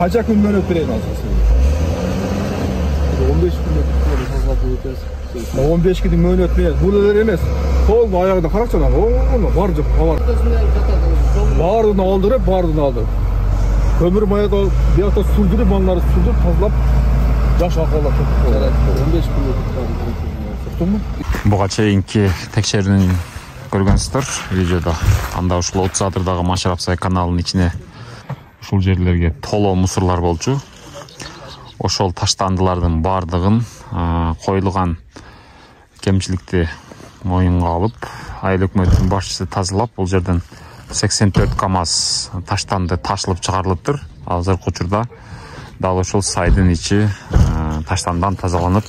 Kaça gün böyle öpüreyim aslında. 15 gün 15 gün böyle öpüreyim. Burada emez. Kol ayağında karakçana. Onu var yok. Var. Bardını aldırıp. Kömür maya da bir hafta sürdürüp onları sürdürüp tazlap. Yaş akvalla çok. 15 gün Tuttun mu? Буга чейинки текшерүүнү көргөнсүздөр видеодо. Анда ушул 30 адырдагы Машарапсай каналынын ичине ушул жерлерге толо мусорлор болчу. Ошол таштандылардын бардыгын коюлган кемчиликти моюнга алып, айыл өкмөтүнүн башчысы тазалап, бул жерден 84 КАМАЗ таштанды ташылып чыгарылыптыр. Азыркы учурда дал ошол сайдын ичи таштандан тазаланып,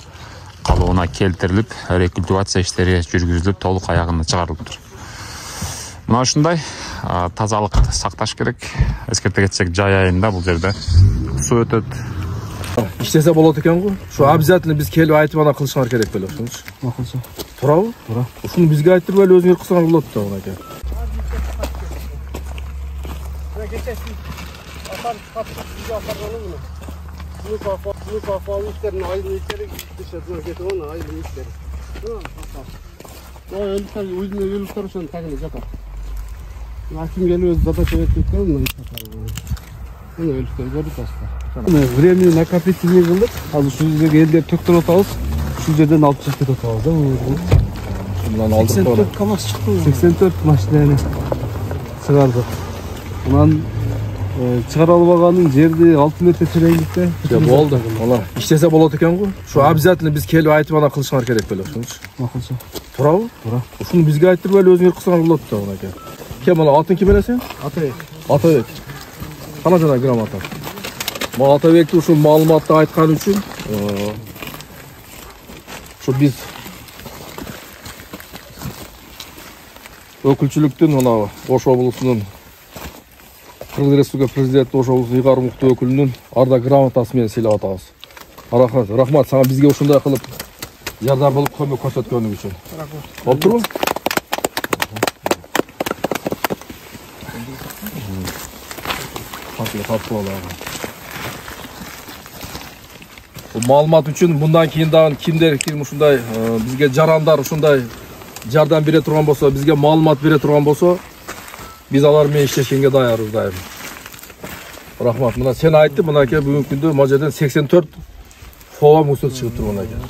калыбына келтирилип, рекультивация иштери жүргүзүлүп, толук аягына чыгарылыптыр. Мына ушундай тазалыкты сакташ керек. Эскерте кетсек, жай айында бул жерде суу өтөт. İştese болот экен го. Şu обязательно биз келип айтып ана кылышыңар керек беле ошончу. Макулчу. Туурабы? Туура. Ушуну бизге айтып эле өзүңөр кылсаңар болот да мына экен. Времени накопительный кылдык. Азыр ушул жерге элдер төктөрүп атабыз. Ушул жерден алып чыгып кетип атабыз да. Şundan aldık da 84 КАМАЗ чыкты. 84 машинаны чыгардык. Анан чыгара албаганын жерди 6 метр тереңдикте. Ya oldu. Valla iştese болот экен го. Şu обязательно биз келип айтып ана кылышыңар керек беле ошончу. Макулчу. Туурабы? Туура. Ушуну бизге айтып эле өзүңөр кылсаңар болот да мына экен. Кем ана атын ким эле сен? Атабек. Атабек. Кана жана грамота. Мага Атабекти ушул маалыматты айткан үчүн şu biz өкүлчүлүктүн мына Ош облусунун Кыргыз Республика президенти Ош облусу Ыйгар Мукты өкүлүнүн арда грамотасы менен сыйлап атабыз. Рахмат сага бизге ушундай кылып жардам болуп көмөк көрсөткөнүң үчүн. Болуп турбу? Bu маалымат үчүн мындан кийин дагы кимдер ушундай бизге жарандар ушундай жардам бере турган болсо, бизге маалымат бере турган болсо, биз алар менен иштешкенге даярбыз дайым. Рахмат. Мына сен айттың, мына экен бүгүнкү күндө мына жерден 84 фова мусор чыгып тур мына экен.